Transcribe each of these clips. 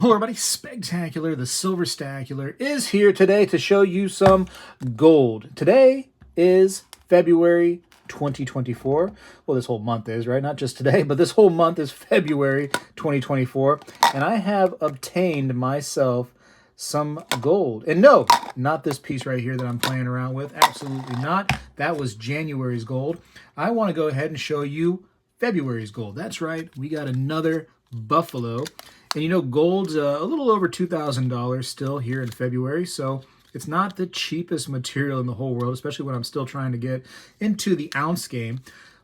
Hello everybody, Spegtacular, the Silver Stacular, is here today to show you some gold. Today is February 2024. Well, this whole month is, right? Not just today, but this whole month is February 2024. And I have obtained myself some gold. And no, not this piece right here that I'm playing around with. Absolutely not. That was January's gold. I want to go ahead and show you February's gold. That's right. We got another buffalo. And you know, gold's a little over $2,000 still here in February, so it's not the cheapest material in the whole world, especially when I'm still trying to get into the ounce game.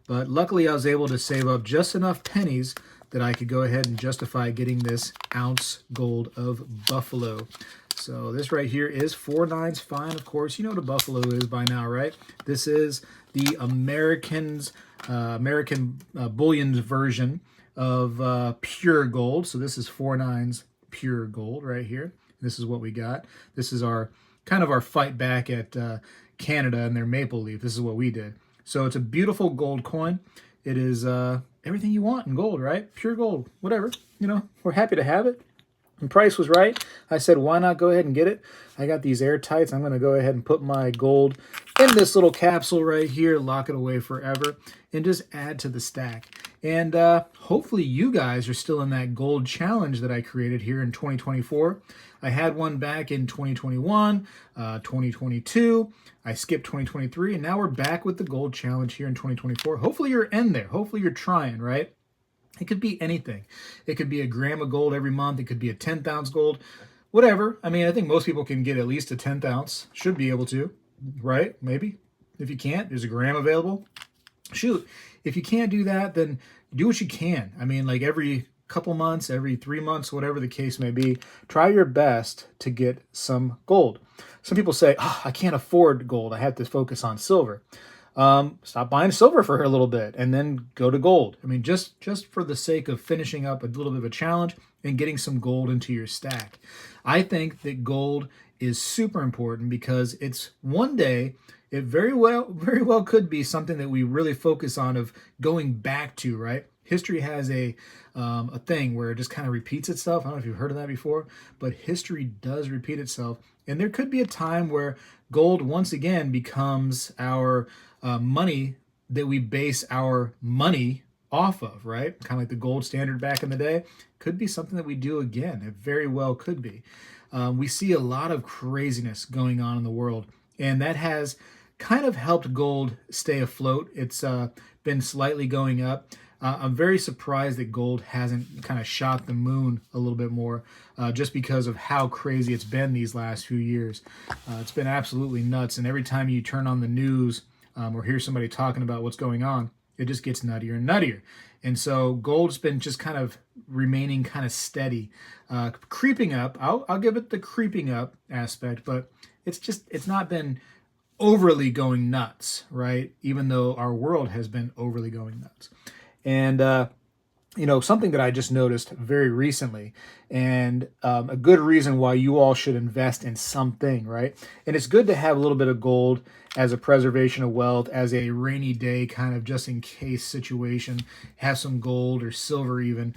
But luckily, I was able to save up just enough pennies that I could go ahead and justify getting this ounce gold of buffalo. So this right here is 4/9 fine, of course. You know what a buffalo is by now, right? This is the American bullion's version of pure gold. So this is 4/9 pure gold right here. This is what we got. This is our kind of our fight back at Canada and their maple leaf. This is what we did. So it's a beautiful gold coin. It is everything you want in gold, right? Pure gold, whatever. You know, we're happy to have it. The price was right. I said, why not go ahead and get it? I got these airtights. I'm going to go ahead and put my gold in this little capsule right here, lock it away forever, and just add to the stack. And hopefully you guys are still in that gold challenge that I created here in 2024. I had one back in 2021, 2022. I skipped 2023, and now we're back with the gold challenge here in 2024. Hopefully you're in there. Hopefully you're trying, right? It could be anything. It could be a gram of gold every month. It could be a 10th ounce gold, whatever. I mean, I think most people can get at least a 10th ounce. Should be able to, right? Maybe. If you can't, there's a gram available. Shoot. If you can't do that, then do what you can. I mean, like every couple months, every 3 months, whatever the case may be, try your best to get some gold. Some people say, oh, I can't afford gold. I have to focus on silver. Stop buying silver for a little bit and then go to gold. I mean, just for the sake of finishing up a little bit of a challenge and getting some gold into your stack. I think that gold is super important because it's one day, it very well could be something that we really focus on of going back to, right? History has a thing where it just kind of repeats itself. I don't know if you've heard of that before, but history does repeat itself. And there could be a time where gold once again becomes our money that we base our money off of, right? Kind of like the gold standard back in the day. Could be something that we do again. It very well could be. We see a lot of craziness going on in the world, and that has kind of helped gold stay afloat. It's been slightly going up. I'm very surprised that gold hasn't kind of shot the moon a little bit more just because of how crazy it's been these last few years. It's been absolutely nuts, and every time you turn on the news or hear somebody talking about what's going on, it just gets nuttier and nuttier. And so gold's been just kind of remaining kind of steady, creeping up. I'll give it the creeping up aspect, but it's not been overly going nuts, right? Even though our world has been overly going nuts. And, you know, something that I just noticed very recently, and a good reason why you all should invest in something, right? And it's good to have a little bit of gold as a preservation of wealth, as a rainy day kind of just in case situation. Have some gold or silver even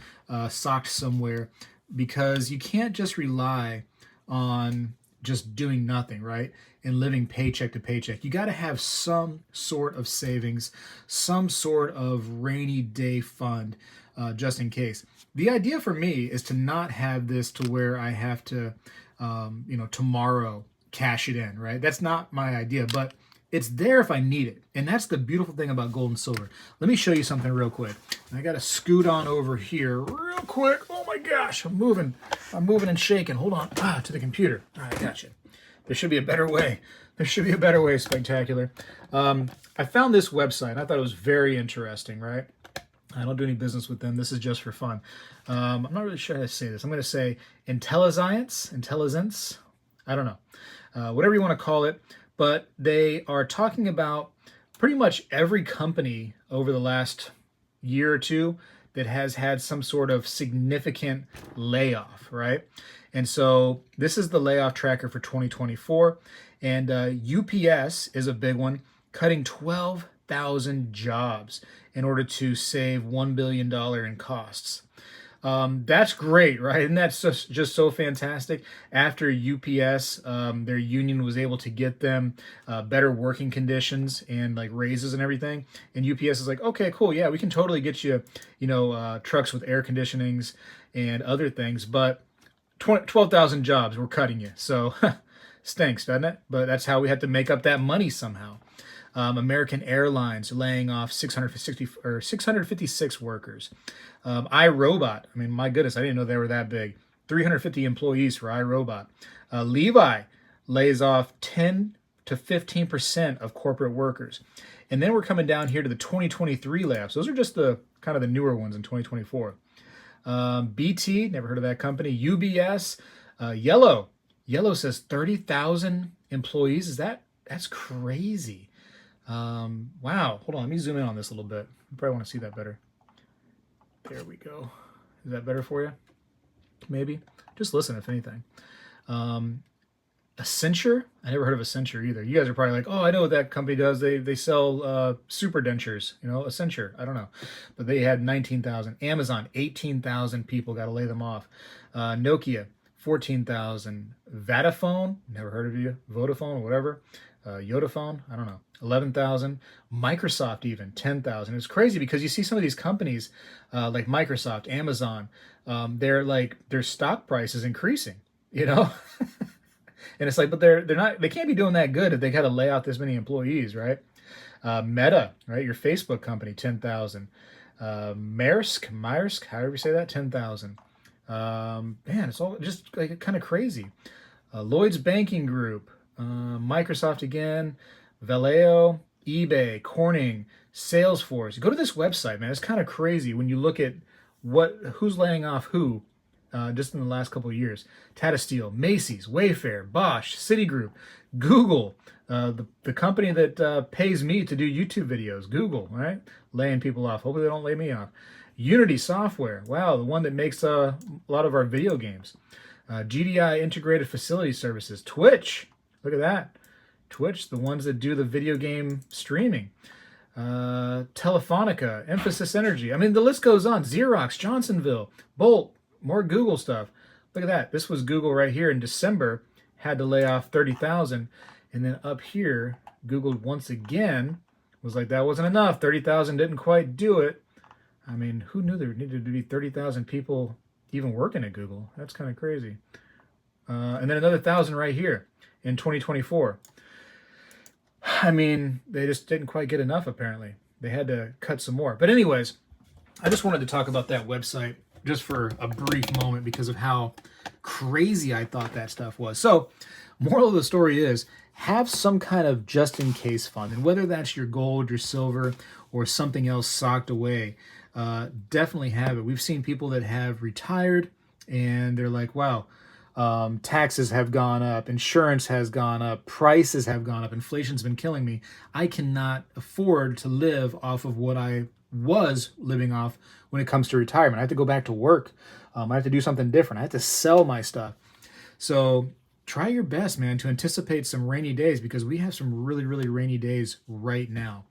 socked somewhere, because you can't just rely on just doing nothing, right? And living paycheck to paycheck. You got to have some sort of savings, some sort of rainy day fund, just in case. The idea for me is to not have this to where I have to, you know, tomorrow cash it in, right? That's not my idea, but it's there if I need it. And that's the beautiful thing about gold and silver. Let me show you something real quick. I got to scoot on over here real quick. Oh my gosh, I'm moving and shaking. Hold on, to the computer. All right, I got you. There should be a better way. There should be a better way, Spegtacular. I found this website. I thought it was very interesting, right? I don't do any business with them. This is just for fun. I'm not really sure how to say this. I'm going to say intelligence. I don't know. Whatever you want to call it. But they are talking about pretty much every company over the last year or two that has had some sort of significant layoff, right? And so this is the layoff tracker for 2024. And UPS is a big one, cutting 12,000 jobs in order to save $1 billion in costs. That's great, right? And that's just so fantastic. After UPS, their union was able to get them better working conditions and like raises and everything. And UPS is like, okay, cool, yeah, we can totally get you, trucks with air conditionings and other things, but 12,000 jobs we're cutting you. So stinks, doesn't it? But that's how we had to make up that money somehow. American Airlines laying off 656 workers. iRobot, I mean, my goodness, I didn't know they were that big. 350 employees for iRobot. Levi lays off 10 to 15% of corporate workers. And then we're coming down here to the 2023 layoffs. Those are just the kind of the newer ones in 2024. BT, never heard of that company. UBS, Yellow. Yellow says 30,000 employees. That's crazy. Wow. Hold on. Let me zoom in on this a little bit. You probably want to see that better. There we go. Is that better for you? Maybe. Just listen, if anything. Accenture? I never heard of Accenture either. You guys are probably like, oh, I know what that company does. They sell super dentures. Accenture. I don't know. But they had 19,000. Amazon, 18,000 people. Got to lay them off. Nokia, 14,000. Vodafone, never heard of you. Vodafone, whatever. Yodaphone, I don't know. 11,000. Microsoft even, 10,000. It's crazy because you see some of these companies like Microsoft, Amazon, their stock price is increasing, and it's like, but they can't be doing that good if they got to lay out this many employees, right? Meta, right? Your Facebook company, 10,000. Maersk, however you say that, 10,000. Man, it's all just like kind of crazy. Lloyd's Banking Group, Microsoft again, Valeo, eBay, Corning, Salesforce. Go to this website, man. It's kind of crazy when you look at who's laying off who just in the last couple of years. Tata Steel, Macy's, Wayfair, Bosch, Citigroup, Google, the company that pays me to do YouTube videos, Google, right? Laying people off. Hopefully they don't lay me off. Unity Software, wow, the one that makes a lot of our video games. GDI Integrated Facility Services, Twitch, look at that. Twitch, the ones that do the video game streaming. Telefonica, Emphasis Energy. I mean, the list goes on. Xerox, Johnsonville, Bolt, more Google stuff. Look at that. This was Google right here in December, had to lay off 30,000. And then up here, Google once again was like, that wasn't enough. 30,000 didn't quite do it. I mean, who knew there needed to be 30,000 people even working at Google? That's kind of crazy. And then another 1,000 right here in 2024. I mean, they just didn't quite get enough, apparently. They had to cut some more. But anyways, I just wanted to talk about that website just for a brief moment because of how crazy I thought that stuff was. So, moral of the story is, have some kind of just-in-case fund. And whether that's your gold, your silver, or something else socked away, definitely have it. We've seen people that have retired, and they're like, wow, taxes have gone up, insurance has gone up, prices have gone up, inflation's been killing me. I cannot afford to live off of what I was living off when it comes to retirement. I have to go back to work. I have to do something different. I have to sell my stuff. So try your best, man, to anticipate some rainy days because we have some really, really rainy days right now.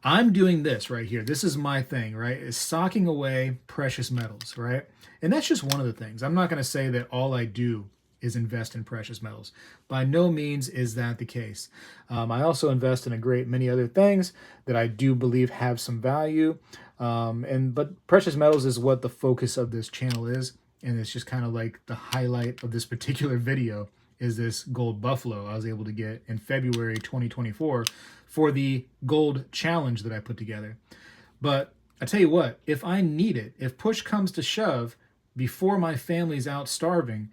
I'm doing this right here. This is my thing, right? Is stocking away precious metals, right? And that's just one of the things. I'm not going to say that all I do is invest in precious metals. By no means is that the case. I also invest in a great many other things that I do believe have some value. But precious metals is what the focus of this channel is. And it's just kind of like the highlight of this particular video is this gold buffalo I was able to get in February 2024 for the gold challenge that I put together. But I tell you what, if I need it, if push comes to shove, before my family's out starving,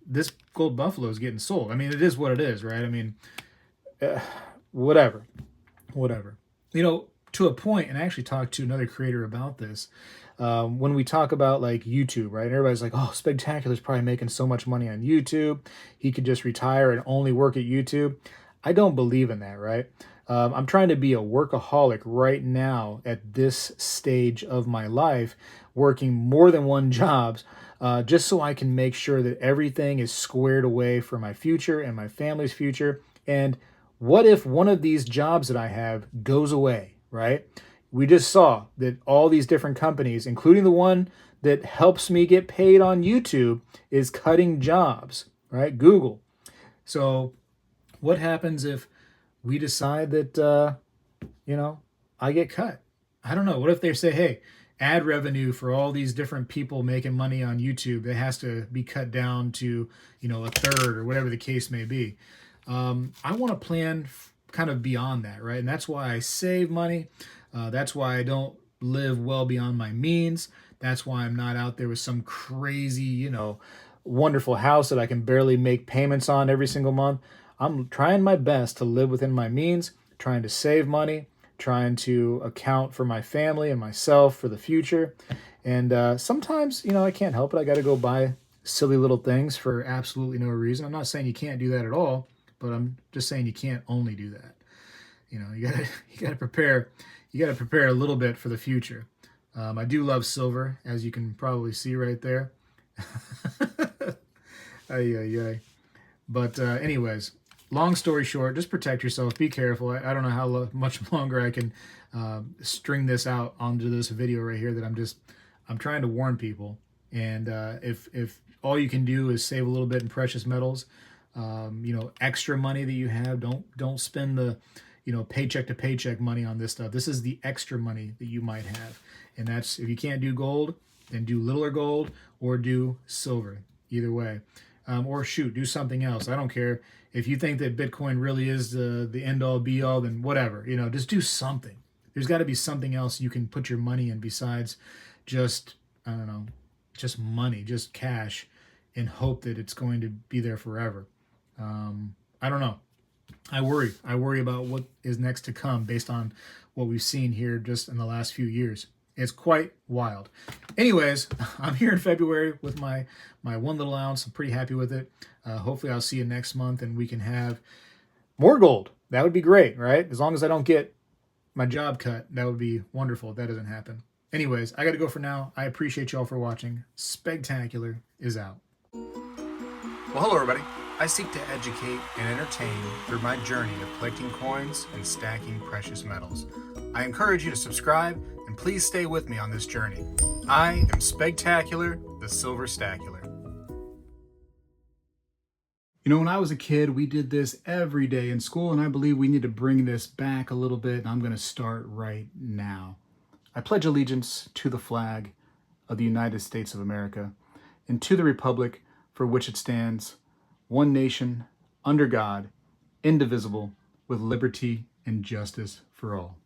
this gold buffalo is getting sold. I mean, it is what it is, right? I mean, whatever. To a point, and I actually talked to another creator about this, when we talk about like YouTube, right? Everybody's like, oh, Spegtacular's probably making so much money on YouTube. He could just retire and only work at YouTube. I don't believe in that, right? I'm trying to be a workaholic right now at this stage of my life, working more than one job, just so I can make sure that everything is squared away for my future and my family's future. And what if one of these jobs that I have goes away, right? We just saw that all these different companies, including the one that helps me get paid on YouTube is cutting jobs, right? Google. So what happens if we decide that, I get cut? I don't know. What if they say, hey, ad revenue for all these different people making money on YouTube, it has to be cut down to, a third or whatever the case may be. I want to plan kind of beyond that, right? And that's why I save money. That's why I don't live well beyond my means. That's why I'm not out there with some crazy, wonderful house that I can barely make payments on every single month. I'm trying my best to live within my means, trying to save money, trying to account for my family and myself for the future. And sometimes, I can't help it. I got to go buy silly little things for absolutely no reason. I'm not saying you can't do that at all, but I'm just saying you can't only do that. You gotta prepare. You gotta prepare a little bit for the future. I do love silver, as you can probably see right there. Ay, ay, ay. But anyways, long story short, just protect yourself. Be careful. I don't know how much longer I can string this out onto this video right here. That I'm trying to warn people. And if all you can do is save a little bit in precious metals, extra money that you have, don't spend the paycheck to paycheck money on this stuff. This is the extra money that you might have. And that's, if you can't do gold, then do littler gold or do silver. Either way. Or shoot, do something else. I don't care. If you think that Bitcoin really is the end all be all, then whatever. Just do something. There's got to be something else you can put your money in besides just, I don't know, just money, just cash, and hope that it's going to be there forever. I don't know. I worry about what is next to come based on what we've seen here just in the last few years. It's quite wild. Anyways, I'm here in February with my 1 little ounce. I'm pretty happy with it. Hopefully I'll see you next month and we can have more gold. That would be great, right? As long as I don't get my job cut, that would be wonderful if that doesn't happen. Anyways, I got to go for now. I appreciate y'all for watching. Spegtacular is out. Well, hello everybody. I seek to educate and entertain through my journey of collecting coins and stacking precious metals. I encourage you to subscribe and please stay with me on this journey. I am Spegtacular, the Silver Stacular. When I was a kid, we did this every day in school, and I believe we need to bring this back a little bit, and I'm going to start right now. I pledge allegiance to the flag of the United States of America and to the republic for which it stands, one nation, under God, indivisible, with liberty and justice for all.